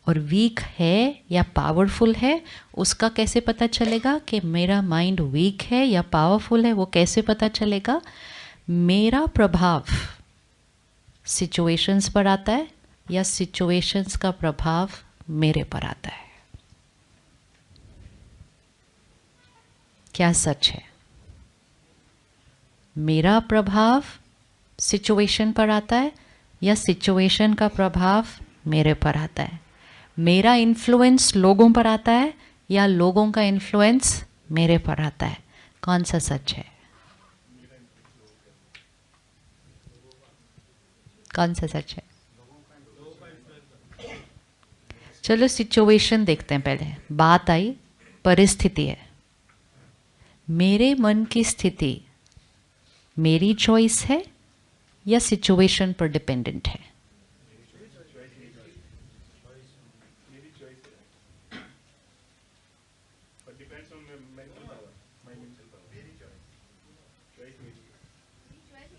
और वीक है या पावरफुल है उसका कैसे पता चलेगा कि मेरा माइंड वीक है या पावरफुल है? वो कैसे पता चलेगा? मेरा प्रभाव सिचुएशंस पर आता है या सिचुएशंस का प्रभाव मेरे पर आता है? क्या सच है? मेरा प्रभाव सिचुएशन पर आता है या सिचुएशन का प्रभाव मेरे पर आता है? मेरा इन्फ्लुएंस लोगों पर आता है या लोगों का इन्फ्लुएंस मेरे पर आता है? कौन सा सच है? कौन सा सच है? चलो सिचुएशन देखते हैं पहले। बात आई, परिस्थिति है। मेरे मन की स्थिति मेरी चॉइस है या सिचुएशन पर डिपेंडेंट है?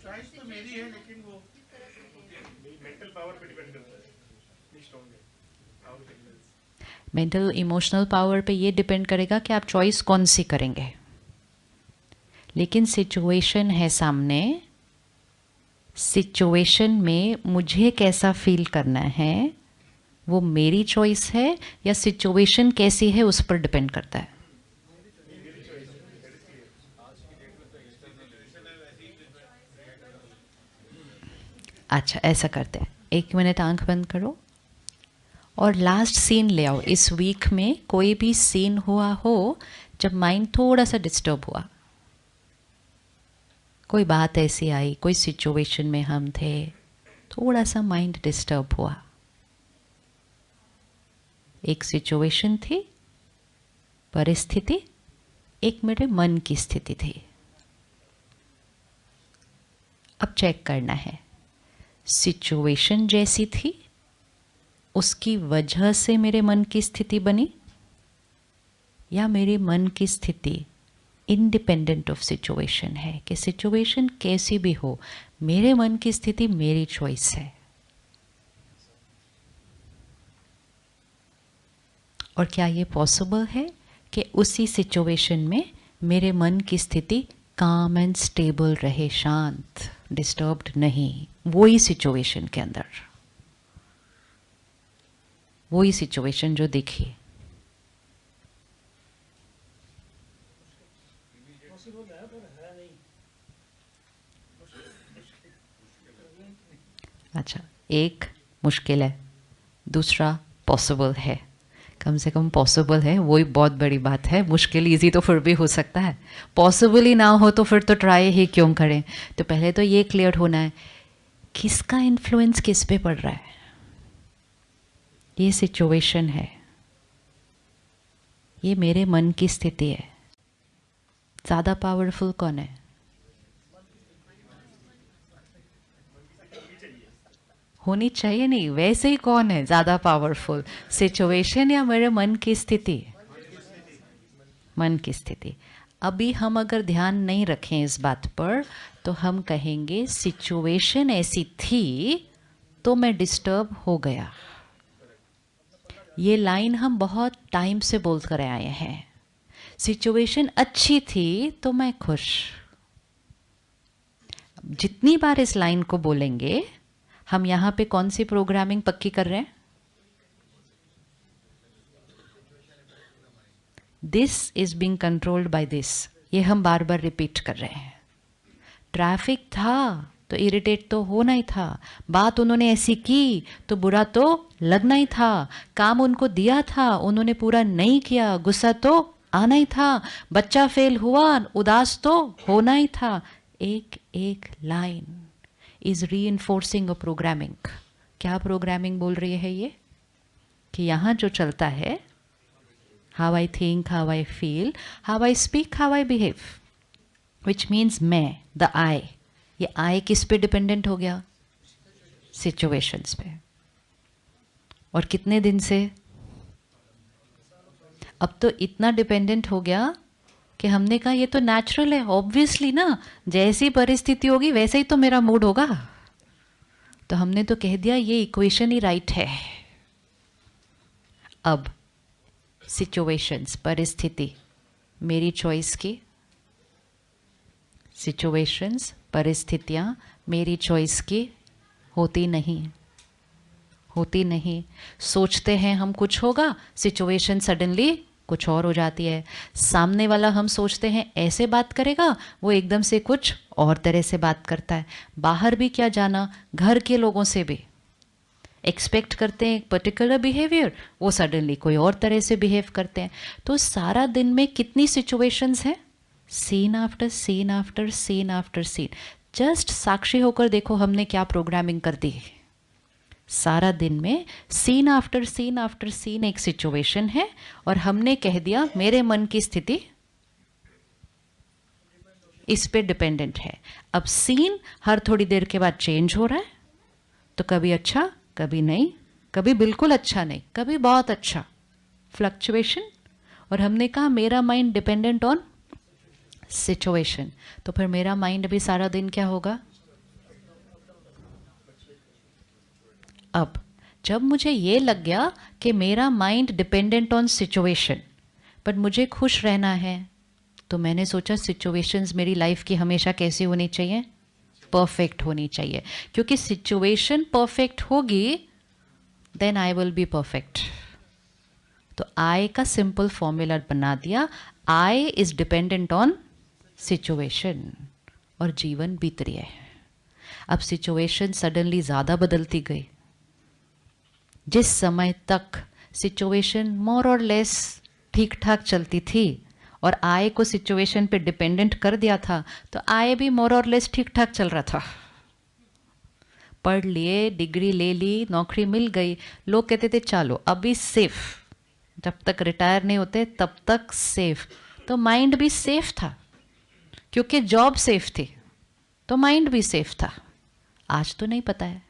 चॉइस तो मेरी है, लेकिन वो मेंटल पावर पे डिपेंड करता है, कितनी स्ट्रांग है पावर। मेंटल इमोशनल पावर पे ये डिपेंड करेगा कि आप चॉइस कौन सी करेंगे। लेकिन सिचुएशन है सामने, सिचुएशन में मुझे कैसा फील करना है वो मेरी चॉइस है या सिचुएशन कैसी है उस पर डिपेंड करता है? अच्छा, ऐसा करते हैं, 1 मिनट आंख बंद करो और लास्ट सीन ले आओ। इस वीक में कोई भी सीन हुआ हो जब माइंड थोड़ा सा डिस्टर्ब हुआ, कोई बात ऐसी आई, कोई सिचुएशन में हम थे, थोड़ा सा माइंड डिस्टर्ब हुआ। एक सिचुएशन थी, परिस्थिति, एक मेरे मन की स्थिति थी। अब चेक करना है, सिचुएशन जैसी थी उसकी वजह से मेरे मन की स्थिति बनी या मेरे मन की स्थिति इंडिपेंडेंट ऑफ सिचुएशन है कि सिचुएशन कैसी भी हो मेरे मन की स्थिति मेरी चॉइस है? और क्या ये पॉसिबल है कि उसी सिचुएशन में मेरे मन की स्थिति काम एंड स्टेबल रहे, शांत, डिस्टर्ब्ड नहीं, वही सिचुएशन के अंदर, वही सिचुएशन जो दिखी? अच्छा, एक मुश्किल है, दूसरा पॉसिबल है। कम से कम पॉसिबल है, वही बहुत बड़ी बात है। मुश्किल इजी तो फिर भी हो सकता है, पॉसिबल ही ना हो तो फिर तो ट्राई ही क्यों करें? तो पहले तो ये क्लियर होना है किसका इन्फ्लुएंस किस पे पड़ रहा है। ये सिचुएशन है, ये मेरे मन की स्थिति है, ज़्यादा पावरफुल कौन है? होनी चाहिए नहीं, वैसे ही कौन है ज़्यादा पावरफुल, सिचुएशन या मेरे मन की स्थिति? मन की स्थिति। अभी हम अगर ध्यान नहीं रखें इस बात पर तो हम कहेंगे सिचुएशन ऐसी थी तो मैं डिस्टर्ब हो गया। ये लाइन हम बहुत टाइम से बोल कर आए हैं। सिचुएशन अच्छी थी तो मैं खुश। जितनी बार इस लाइन को बोलेंगे हम यहाँ पे कौन सी प्रोग्रामिंग पक्की कर रहे हैं? This is being controlled by this, ये हम बार बार रिपीट कर रहे हैं। ट्रैफिक था तो इरिटेट तो होना ही था, बात उन्होंने ऐसी की तो बुरा तो लगना ही था, काम उनको दिया था उन्होंने पूरा नहीं किया, गुस्सा तो आना ही था, बच्चा फेल हुआ उदास तो होना ही था। एक एक line is reinforcing a programming. क्या प्रोग्रामिंग बोल रही है ये? कि यहाँ जो चलता है, how I think, how I feel, how I speak, how I behave, which means मैं, द आई, ये आई किस पे डिपेंडेंट हो गया? सिचुएशंस पे। और कितने दिन से? अब तो इतना डिपेंडेंट हो गया कि हमने कहा ये तो नेचुरल है, ऑब्वियसली ना, जैसी परिस्थिति होगी वैसे ही तो मेरा मूड होगा। तो हमने तो कह दिया ये इक्वेशन ही राइट है। अब सिचुएशंस, परिस्थिति मेरी चॉइस की, सिचुएशंस, परिस्थितियाँ मेरी चॉइस की होती नहीं, होती नहीं। सोचते हैं हम कुछ होगा, सिचुएशन सडनली कुछ और हो जाती है। सामने वाला हम सोचते हैं ऐसे बात करेगा, वो एकदम से कुछ और तरह से बात करता है। बाहर भी क्या जाना, घर के लोगों से भी एक्सपेक्ट करते हैं एक पर्टिकुलर बिहेवियर, वो सडनली कोई और तरह से बिहेव करते हैं। तो सारा दिन में कितनी सिचुएशंस हैं, scene after scene after scene after scene. Just साक्षी होकर देखो हमने क्या प्रोग्रामिंग कर दी। सारा दिन में सीन आफ्टर सीन एक सिचुएशन है और हमने कह दिया मेरे मन की स्थिति इस पे डिपेंडेंट है। अब सीन हर थोड़ी देर के बाद चेंज हो रहा है, तो कभी अच्छा कभी नहीं, कभी बिल्कुल अच्छा नहीं, कभी बहुत अच्छा, फ्लक्चुएशन। और हमने कहा मेरा माइंड डिपेंडेंट ऑन सिचुएशन, तो फिर मेरा माइंड भी सारा दिन क्या होगा। अब जब मुझे ये लग गया कि मेरा mind dependent on situation, but मुझे खुश रहना है, तो मैंने सोचा सिचुएशंस मेरी लाइफ की हमेशा कैसी होनी चाहिए, परफेक्ट होनी चाहिए। क्योंकि सिचुएशन परफेक्ट होगी then I will be perfect. तो आई का सिंपल फॉर्मूला बना दिया, I is dependent on situation, और जीवन बीत रही है। अब सिचुएशन सडनली ज़्यादा बदलती गई। जिस समय तक सिचुएशन मोर और लेस ठीक ठाक चलती थी और आय को सिचुएशन पे डिपेंडेंट कर दिया था, तो आय भी मोर और लेस ठीक ठाक चल रहा था। पढ़ लिए, डिग्री ले ली, नौकरी मिल गई, लोग कहते थे चलो अभी सेफ, जब तक रिटायर नहीं होते तब तक सेफ। तो माइंड भी सेफ था, क्योंकि जॉब सेफ थी, तो माइंड भी सेफ था। आज तो नहीं पता है।